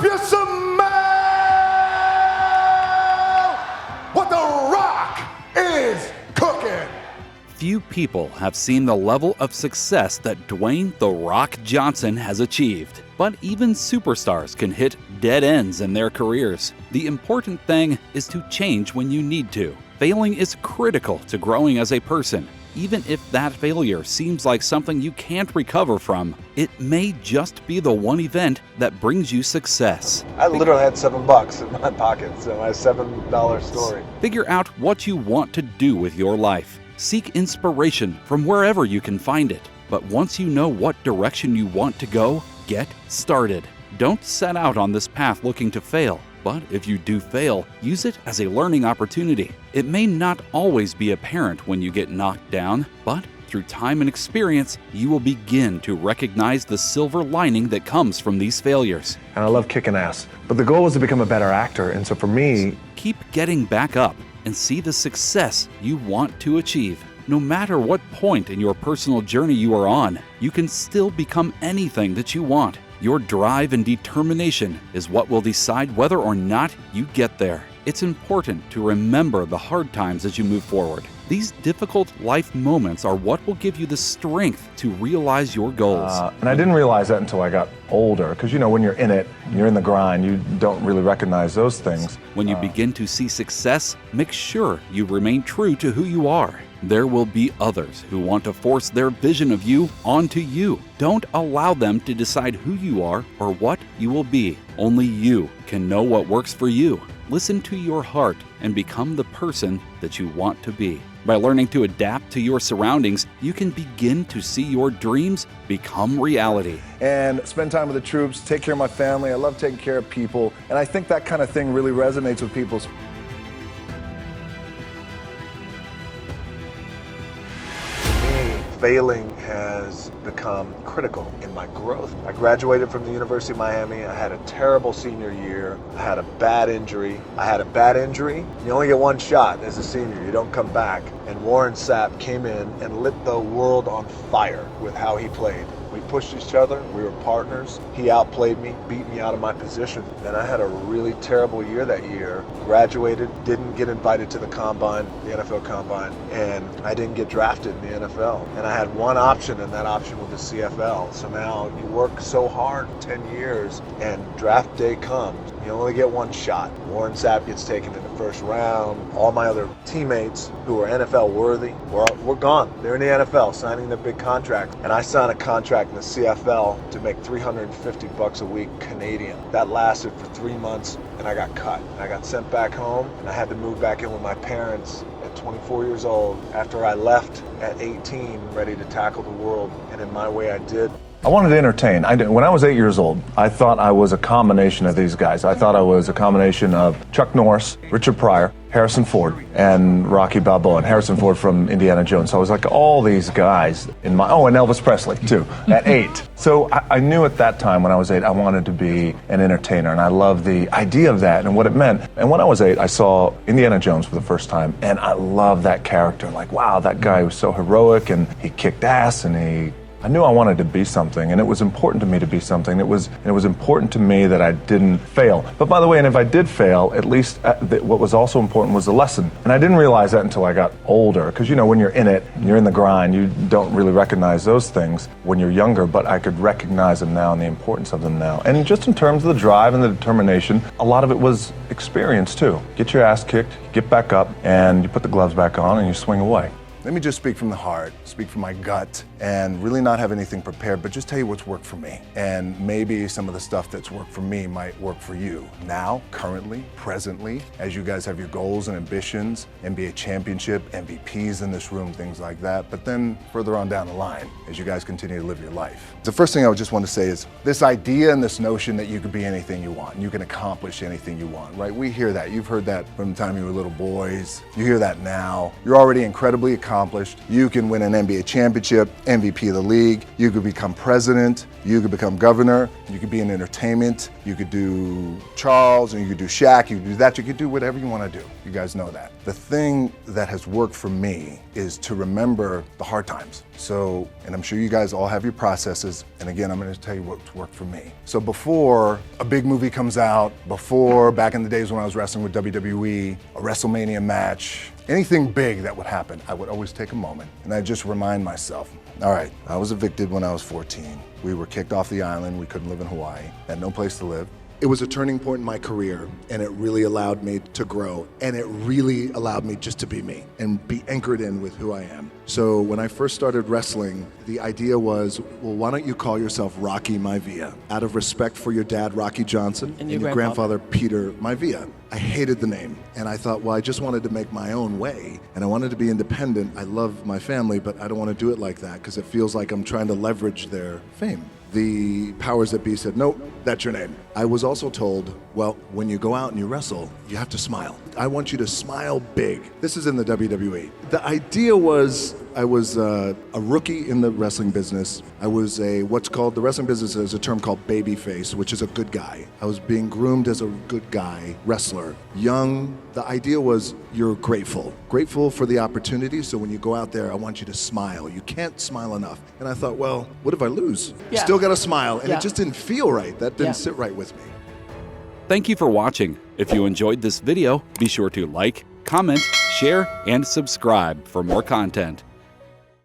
you smell what The Rock is cooking? Few people have seen the level of success that Dwayne "The Rock" Johnson has achieved. But even superstars can hit dead ends in their careers. The important thing is to change when you need to. Failing is critical to growing as a person. Even if that failure seems like something you can't recover from, it may just be the one event that brings you success. I literally had $7 in my pocket, so my $7 story. Figure out what you want to do with your life. Seek inspiration from wherever you can find it. But once you know what direction you want to go, get started. Don't set out on this path looking to fail. But if you do fail, use it as a learning opportunity. It may not always be apparent when you get knocked down, but through time and experience, you will begin to recognize the silver lining that comes from these failures. And I love kicking ass. But the goal was to become a better actor, and so for me... Keep getting back up and see the success you want to achieve. No matter what point in your personal journey you are on, you can still become anything that you want. Your drive and determination is what will decide whether or not you get there. It's important to remember the hard times as you move forward. These difficult life moments are what will give you the strength to realize your goals. And I didn't realize that until I got older, because when you're in it, you're in the grind, you don't really recognize those things. When you begin to see success, make sure you remain true to who you are. There will be others who want to force their vision of you onto you. Don't allow them to decide who you are or what you will be. Only you can know what works for you. Listen to your heart and become the person that you want to be. By learning to adapt to your surroundings, you can begin to see your dreams become reality. And spend time with the troops, take care of my family. I love taking care of people. And I think that kind of thing really resonates with people. Failing has become critical in my growth. I graduated from the University of Miami. I had a terrible senior year. I had a bad injury. You only get one shot as a senior. You don't come back. And Warren Sapp came in and lit the world on fire with how he played. We pushed each other. We were partners. He outplayed me, beat me out of my position. And I had a really terrible year that year. Graduated, didn't get invited to the combine, the NFL combine, and I didn't get drafted in the NFL. And I had one option, and that option was the CFL. So now you work so hard, 10 years, and draft day comes. You only get one shot. Warren Sapp gets taken in the first round. All my other teammates who are NFL worthy were gone. They're in the NFL signing their big contracts. And I signed a contract in the CFL to make $350 a week Canadian. That lasted for 3 months, and I got cut. I got sent back home, and I had to move back in with my parents at 24 years old after I left at 18, ready to tackle the world. And in my way, I did. I wanted to entertain. When I was 8 years old, I thought I was a combination of these guys. I thought I was a combination of Chuck Norris, Richard Pryor, Harrison Ford, and Rocky Balboa, and Harrison Ford from Indiana Jones. So I was like all these guys and Elvis Presley too, at 8. So I knew at that time when I was 8, I wanted to be an entertainer, and I loved the idea of that and what it meant. And when I was 8, I saw Indiana Jones for the first time, and I loved that character. Like, wow, that guy was so heroic, and he kicked ass, and I knew I wanted to be something, and it was important to me to be something. It was important to me that I didn't fail. But by the way, and if I did fail, at least what was also important was the lesson. And I didn't realize that until I got older, because when you're in it, you're in the grind, you don't really recognize those things when you're younger, but I could recognize them now and the importance of them now. And just in terms of the drive and the determination, a lot of it was experience too. Get your ass kicked, get back up, and you put the gloves back on and you swing away. Let me just speak from the heart, speak from my gut, and really not have anything prepared, but just tell you what's worked for me. And maybe some of the stuff that's worked for me might work for you. Now, currently, presently, as you guys have your goals and ambitions, NBA championship, MVPs in this room, things like that, but then further on down the line, as you guys continue to live your life. The first thing I would just want to say is this idea and this notion that you could be anything you want, and you can accomplish anything you want, right? We hear that. You've heard that from the time you were little boys. You hear that now. You're already incredibly accomplished. You can win an NBA championship, MVP of the league. You could become president. You could become governor. You could be in entertainment. You could do Charles, and you could do Shaq. You could do that. You could do whatever you want to do. You guys know that. The thing that has worked for me is to remember the hard times. So, and I'm sure you guys all have your processes. And again, I'm gonna tell you what's worked for me. So before a big movie comes out, before back in the days when I was wrestling with WWE, a WrestleMania match, anything big that would happen, I would always take a moment and I'd just remind myself, all right, I was evicted when I was 14. We were kicked off the island. We couldn't live in Hawaii, had no place to live. It was a turning point in my career, and it really allowed me to grow, and it really allowed me just to be me and be anchored in with who I am. So when I first started wrestling, the idea was, well, why don't you call yourself Rocky Maivia, out of respect for your dad, Rocky Johnson, and your grandfather, Peter Maivia. I hated the name, and I thought, well, I just wanted to make my own way, and I wanted to be independent. I love my family, but I don't want to do it like that because it feels like I'm trying to leverage their fame. The powers that be said, nope, that's your name. I was also told, well, when you go out and you wrestle, you have to smile. I want you to smile big. This is in the WWE. The idea was I was a rookie in the wrestling business. I was the wrestling business is a term called babyface, which is a good guy. I was being groomed as a good guy wrestler. Young, the idea was you're grateful. Grateful for the opportunity, so when you go out there, I want you to smile. You can't smile enough. And I thought, well, what if I lose? Yeah. Still gotta smile. And Yeah. it just didn't feel right. That didn't Yeah. sit right with me. Thank you for watching. If you enjoyed this video, be sure to like, comment, share, and subscribe for more content.